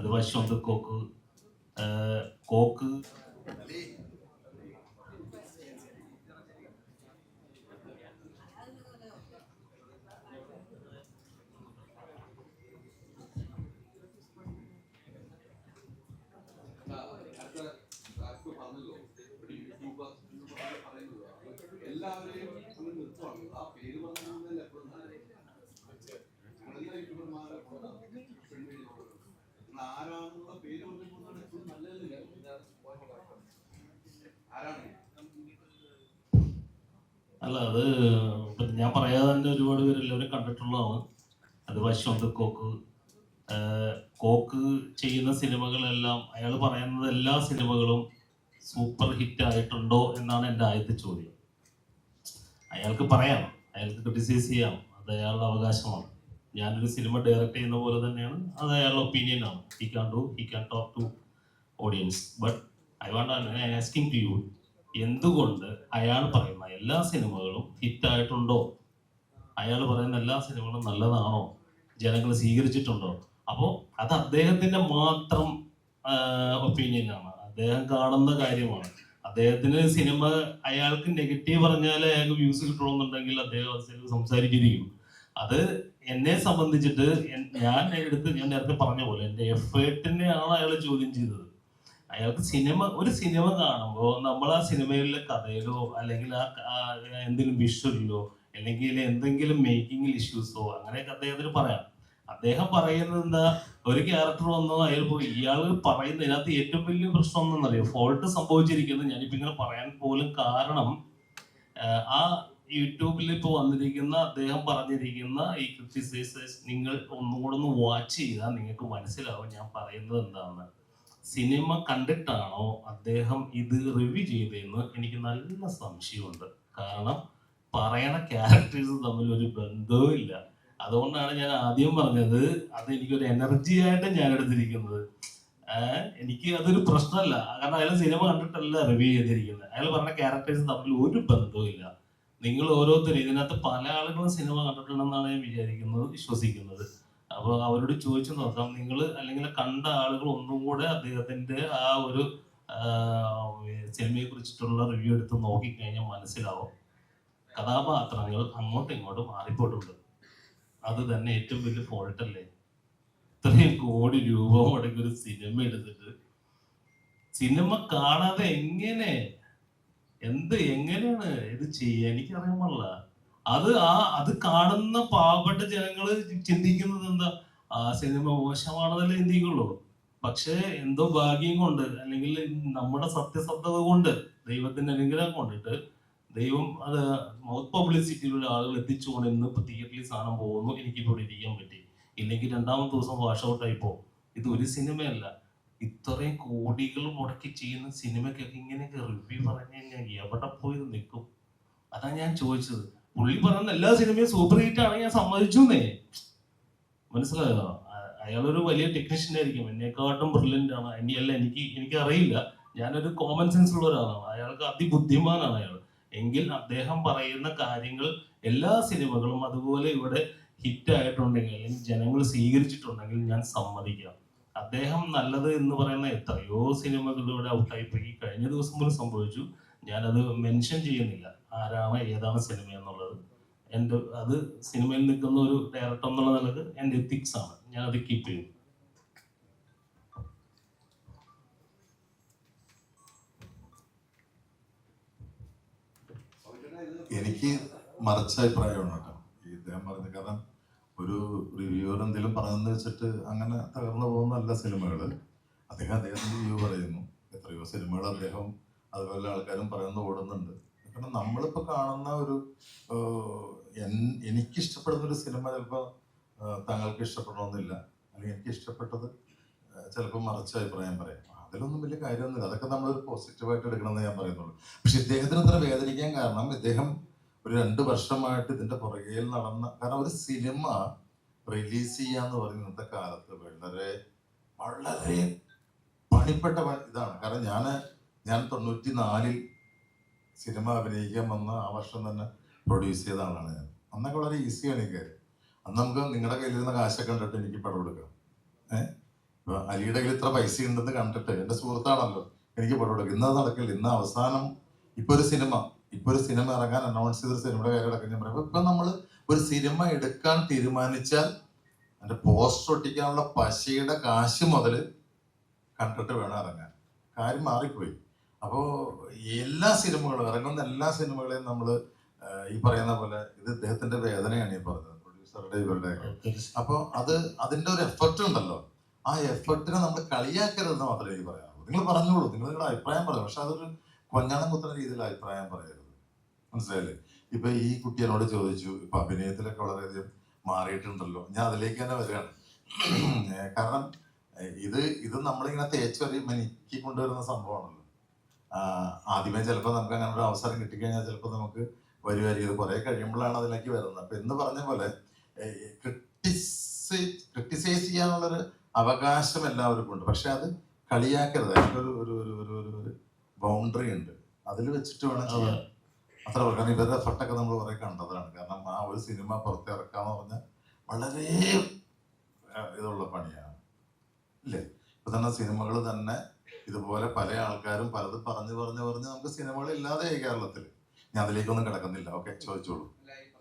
അത് വശ്വന്ത് coke coke എല്ലാവരെയും നിർത്തുവാണ്. ആ പേര് പറഞ്ഞാൽ എപ്പോഴും എല്ലാ യൂട്യൂബർമാരെ ആരാണെന്നുള്ള പേര് പറഞ്ഞാൽ എപ്പോഴും നല്ലതല്ലേ? ആരാണ്? അല്ല, അത് ഞാൻ പറയാതെ തന്നെ ഒരുപാട് പേര് എല്ലാവരും കണ്ടിട്ടുള്ളതാണ്. അത് വശ്വന്ത് കോക്ക് കോക്ക് ചെയ്യുന്ന സിനിമകളെല്ലാം, അയാൾ പറയുന്നത് എല്ലാ സിനിമകളും സൂപ്പർ ഹിറ്റ് ആയിട്ടുണ്ടോ എന്നാണ് എൻ്റെ ആദ്യത്തെ ചോദ്യം. അയാൾക്ക് പറയാം, അയാൾക്ക് ക്രിട്ടിസൈസ് ചെയ്യാം, അത് അയാളുടെ അവകാശമാണ്. ഞാനൊരു സിനിമ ഡയറക്റ്റ് ചെയ്യുന്ന പോലെ തന്നെയാണ്, അത് അയാളുടെ ഒപ്പീനിയനാണ്. He can talk to audience. But I want asking to you, എന്തുകൊണ്ട് അയാൾ പറയുന്ന എല്ലാ സിനിമകളും ഹിറ്റായിട്ടുണ്ടോ? അയാൾ പറയുന്ന എല്ലാ സിനിമകളും നല്ലതാണോ? ജനങ്ങൾ സ്വീകരിച്ചിട്ടുണ്ടോ? അപ്പോൾ അത് അദ്ദേഹത്തിന്റെ മാത്രം ഒപ്പീനിയനാണ്, അദ്ദേഹം കാണുന്ന കാര്യമാണ്. അദ്ദേഹത്തിന് സിനിമ അയാൾക്ക് നെഗറ്റീവ് പറഞ്ഞാൽ അയാൾക്ക് വ്യൂസ് കിട്ടണമെന്നുണ്ടെങ്കിൽ അദ്ദേഹം അത് സംസാരിച്ചിരിക്കും. അത് എന്നെ സംബന്ധിച്ചിട്ട് ഞാൻ നേരത്തെ പറഞ്ഞ പോലെ എൻ്റെ എഫേർട്ടിനെയാണ് അയാൾ ചോദ്യം ചെയ്തത്. അയാൾക്ക് ഒരു സിനിമ കാണുമ്പോൾ നമ്മൾ ആ സിനിമയിലെ കഥയിലോ അല്ലെങ്കിൽ ആ എന്തെങ്കിലും വിഷ്വലിലോ അല്ലെങ്കിൽ എന്തെങ്കിലും മേക്കിംഗ് ഇഷ്യൂസോ അങ്ങനെയൊക്കെ അദ്ദേഹത്തിന് പറയാം. അദ്ദേഹം പറയുന്നത് എന്താ, ഒരു ക്യാരക്ടർ വന്നോ അയാൾ പോയി, ഇയാൾ പറയുന്ന ഇതിനകത്ത് ഏറ്റവും വലിയ പ്രശ്നം എന്താണെന്നറിയോ, ഫോൾട്ട് സംഭവിച്ചിരിക്കുന്നത്. ഞാനിപ്പോ ഇങ്ങനെ പറയാൻ പോലും കാരണം, ആ യൂട്യൂബിൽ ഇപ്പോൾ വന്നിരിക്കുന്ന അദ്ദേഹം പറഞ്ഞിരിക്കുന്ന ഈ ക്രിറ്റിസൈസേഴ്സ് നിങ്ങൾ ഒന്നുകൂടെ ഒന്ന് വാച്ച് ചെയ്താൽ നിങ്ങൾക്ക് മനസ്സിലാവും ഞാൻ പറയുന്നത് എന്താണെന്ന്. സിനിമ കണ്ടിട്ടാണോ അദ്ദേഹം ഇത് റിവ്യൂ ചെയ്തതെന്ന് എനിക്ക് നല്ല സംശയമുണ്ട്. കാരണം പറയണ ക്യാരക്ടേഴ്സ് തമ്മിൽ ഒരു ബന്ധവും ഇല്ല. അതുകൊണ്ടാണ് ഞാൻ ആദ്യം പറഞ്ഞത്, അത് എനിക്കൊരു എനർജി ആയിട്ട് ഞാൻ എടുത്തിരിക്കുന്നത്. എനിക്ക് അതൊരു പ്രശ്നമല്ല, കാരണം അയാൾ സിനിമ കണ്ടിട്ടല്ല റിവ്യൂ ചെയ്തിരിക്കുന്നത്. അയാൾ പറഞ്ഞ ക്യാരക്ടേഴ്സ് തമ്മിൽ ഒരു ബന്ധവും ഇല്ല. നിങ്ങൾ ഓരോരുത്തരും ഇതിനകത്ത് പല ആളുകളും സിനിമ കണ്ടിട്ടുണ്ടെന്നാണ് ഞാൻ വിശ്വസിക്കുന്നത്. അപ്പോൾ അവരോട് ചോദിച്ചു നോക്കാം, നിങ്ങൾ അല്ലെങ്കിൽ കണ്ട ആളുകൾ ഒന്നും കൂടെ അദ്ദേഹത്തിന്റെ ആ ഒരു സിനിമയെ കുറിച്ചിട്ടുള്ള റിവ്യൂ എടുത്ത് നോക്കിക്കഴിഞ്ഞാൽ മനസ്സിലാവും കഥാപാത്രങ്ങൾ അങ്ങോട്ടും ഇങ്ങോട്ടും മാറിപ്പോയിട്ടുണ്ട്. അത് തന്നെ ഏറ്റവും വലിയ ഫോൾട്ടല്ലേ? ഇത്രയും കോടി രൂപ മുടക്കി ഒരു സിനിമ എടുത്തിട്ട് സിനിമ കാണാതെ എങ്ങനെയാണ് ഇത് ചെയ്യുക? എനിക്കറിയാൻ പാടില്ല. അത് കാണുന്ന പാവപ്പെട്ട ജനങ്ങൾ ചിന്തിക്കുന്നത് എന്താ, ആ സിനിമ മോശമാണെന്നല്ലേ ചിന്തിക്കുള്ളൂ. പക്ഷെ എന്തോ ഭാഗ്യം കൊണ്ട് അല്ലെങ്കിൽ നമ്മുടെ സത്യസന്ധത കൊണ്ട്, ദൈവത്തിന്റെ അനുഗ്രഹം കൊണ്ടിട്ട് ദൈവം അത് മൗത്ത് പബ്ലിസിറ്റിയിലുള്ള ആളുകൾ എത്തിച്ചുകൊണ്ട് ഇന്നിപ്പോ തിയേറ്ററിൽ സാധനം പോകുന്നു, എനിക്കിപ്പോൾ ഇരിക്കാൻ പറ്റി. ഇല്ലെങ്കിൽ രണ്ടാമത്തെ ദിവസം വാഷ് ഔട്ടായി പോകും. ഇത് ഒരു സിനിമയല്ല, ഇത്രയും കോടികൾ മുടക്കി ചെയ്യുന്ന സിനിമയ്ക്കൊക്കെ ഇങ്ങനെയൊക്കെ റിവ്യൂ പറഞ്ഞു കഴിഞ്ഞാൽ എവിടെ പോയി നിൽക്കും? അതാണ് ഞാൻ ചോദിച്ചത്. പുള്ളി പറയുന്ന എല്ലാ സിനിമയും സൂപ്പർ ഹിറ്റ് ആണ്, ഞാൻ സമ്മതിച്ചേ. മനസ്സിലായോ? അയാളൊരു വലിയ ടെക്നീഷ്യൻ ആയിരിക്കും, എന്നെക്കാട്ടും ബ്രില്യൻ്റ് ആണ്. എനിക്ക് അറിയില്ല, ഞാനൊരു കോമൺ സെൻസ് ഉള്ള ഒരാളാണ്. അയാൾക്ക് അതിബുദ്ധിമാനാണ് അയാൾ. എങ്കിൽ അദ്ദേഹം പറയുന്ന കാര്യങ്ങൾ എല്ലാ സിനിമകളും അതുപോലെ ഇവിടെ ഹിറ്റ് ആയിട്ടുണ്ടെങ്കിൽ അല്ലെങ്കിൽ ജനങ്ങൾ സ്വീകരിച്ചിട്ടുണ്ടെങ്കിൽ ഞാൻ സമ്മതിക്കാം. അദ്ദേഹം നല്ലത് എന്ന് പറയുന്ന എത്രയോ സിനിമകളിലൂടെ ഔട്ടായി പോയി. കഴിഞ്ഞ ദിവസം പോലും സംഭവിച്ചു. ഞാനത് മെൻഷൻ ചെയ്യുന്നില്ല ആരാണ് ഏതാണ് സിനിമ എന്നുള്ളത്. അത് സിനിമയിൽ നിൽക്കുന്ന ഒരു ഡയറക്ടർ എന്നുള്ള നിലക്ക് എൻ്റെ എത്തിക്സ് ആണ്, ഞാൻ അത് കീപ്പ് ചെയ്യും. എനിക്ക് മറിച്ച അഭിപ്രായമാണ് കേട്ടോ ഈ ഇദ്ദേഹം പറഞ്ഞത്. കാരണം ഒരു റിവ്യൂവർ എന്തെങ്കിലും പറഞ്ഞെന്ന് വെച്ചിട്ട് അങ്ങനെ തകർന്നു പോകുന്നല്ല സിനിമകൾ. അദ്ദേഹത്തിന്റെ വ്യൂ പറയുന്നു. എത്രയോ സിനിമകൾ അദ്ദേഹം അതുപോലെ ആൾക്കാരും പറയുന്ന ഓടുന്നുണ്ട്. കാരണം നമ്മളിപ്പോൾ കാണുന്ന ഒരു എനിക്കിഷ്ടപ്പെടുന്ന ഒരു സിനിമ ചിലപ്പോൾ താങ്കൾക്ക് ഇഷ്ടപ്പെടണമെന്നില്ല, അല്ലെങ്കിൽ എനിക്ക് ഇഷ്ടപ്പെട്ടത് ചിലപ്പോൾ മറിച്ച അഭിപ്രായം പറയാം. അതിലൊന്നും വലിയ കാര്യമൊന്നുമില്ല. അതൊക്കെ നമ്മളൊരു പോസിറ്റീവായിട്ട് എടുക്കണമെന്ന് ഞാൻ പറയുന്നുള്ളൂ. പക്ഷെ ഇദ്ദേഹത്തിന് ഇത്ര വേദനിക്കാൻ കാരണം, ഇദ്ദേഹം ഒരു 2 വർഷമായിട്ട് ഇതിന്റെ പുറകെയിൽ നടന്ന, കാരണം ഒരു സിനിമ റിലീസ് ചെയ്യാന്ന് പറയുന്ന ഇന്നത്തെ കാലത്ത് വളരെ വളരെ പണിപ്പെട്ട ഇതാണ്. കാരണം ഞാൻ 94 സിനിമ അഭിനയിക്കാൻ വന്ന ആ വർഷം തന്നെ പ്രൊഡ്യൂസ് ചെയ്ത ആളാണ് ഞാൻ. അന്നൊക്കെ വളരെ ഈസിയാണ് ഈ കാര്യം. അന്ന് നമുക്ക് നിങ്ങളുടെ കയ്യിലിരുന്ന കാശൊക്കെ കണ്ടിട്ട് എനിക്ക് പടം എടുക്കാം. ഇപ്പൊ അലിയുടെ കയ്യിൽ ഇത്ര പൈസ ഉണ്ടെന്ന് കണ്ടിട്ട് എന്റെ സുഹൃത്താണല്ലോ എനിക്ക് പടം കൊടുക്കും. ഇന്നത് നടക്കില്ല, ഇന്ന് അവസാനം ഇപ്പൊ ഒരു സിനിമ ഇറങ്ങാൻ അനൗൺസ് ചെയ്തൊരു സിനിമയുടെ കാര്യം അടക്കം ഞാൻ പറയാം. ഇപ്പൊ നമ്മള് ഒരു സിനിമ എടുക്കാൻ തീരുമാനിച്ചാൽ അതിന്റെ പോസ്റ്റർ ഒട്ടിക്കാനുള്ള പശയുടെ കാശ് മുതൽ കണ്ടിട്ട് വേണം ഇറങ്ങാൻ. കാര്യം മാറിപ്പോയി. അപ്പോ എല്ലാ സിനിമകളും ഇറങ്ങുന്ന എല്ലാ സിനിമകളെയും നമ്മൾ ഈ പറയുന്ന പോലെ ഇത് ഇദ്ദേഹത്തിന്റെ വേദനയാണ് ഈ പറഞ്ഞത്, പ്രൊഡ്യൂസറുടെ ഇവരുടെയൊക്കെ. അപ്പോൾ അതിന്റെ ഒരു എഫർട്ട് ഉണ്ടല്ലോ, ആ എഫർട്ടിനെ നമ്മൾ കളിയാക്കരുതെന്ന് മാത്രമേ എനിക്ക് പറയാനുള്ളൂ. നിങ്ങൾ പറഞ്ഞോളൂ, നിങ്ങളുടെ അഭിപ്രായം പറഞ്ഞു, പക്ഷെ അതൊരു കൊഞ്ഞാണം കുത്തുന്ന രീതിയിൽ അഭിപ്രായം പറയരുത്. മനസ്സിലായില്ലേ? ഇപ്പൊ ഈ കുട്ടി എന്നോട് ചോദിച്ചു, ഇപ്പൊ അഭിനയത്തിലൊക്കെ വളരെയധികം മാറിയിട്ടുണ്ടല്ലോ. ഞാൻ അതിലേക്ക് തന്നെ വരികയാണ്. കാരണം ഇത് നമ്മളിങ്ങനെ തേച്ചൊരു മെനിക്ക് കൊണ്ടുവരുന്ന സംഭവമാണല്ലോ. ആദ്യമേ ചിലപ്പോൾ നമുക്ക് അങ്ങനെ ഒരു അവസരം കിട്ടിക്കഴിഞ്ഞാൽ ചിലപ്പോൾ നമുക്ക് വരുമായിരിക്കും. ഇത് കുറെ കഴിയുമ്പോഴാണ് അതിലേക്ക് വരുന്നത്. അപ്പൊ എന്ന് പറഞ്ഞ പോലെ ക്രിട്ടിസൈസ് ചെയ്യാനുള്ളൊരു അവകാശം എല്ലാവർക്കും ഉണ്ട്. പക്ഷെ അത് കളിയാക്കരുത്. അതിനൊരു ഒരു ബൗണ്ടറി ഉണ്ട്, അതിൽ വെച്ചിട്ട് വേണം ചെയ്യാൻ. അത്ര കാരണം ഇവരുടെ എഫർട്ടൊക്കെ നമ്മൾ കുറെ കണ്ടതാണ്. കാരണം ആ ഒരു സിനിമ പുറത്തിറക്കാന്ന് പറഞ്ഞാൽ വളരെ ഇതുള്ള പണിയാണ്, ഇല്ലേ? ഇപ്പൊ തന്നെ സിനിമകൾ തന്നെ ഇതുപോലെ പല ആൾക്കാരും പലതും പറഞ്ഞു നമുക്ക് സിനിമകൾ ഇല്ലാതെയായി കേരളത്തിൽ. ഞാൻ അതിലേക്കൊന്നും കിടക്കുന്നില്ല. ഓക്കെ, ചോദിച്ചോളൂ. അല്ല, ഇപ്പൊ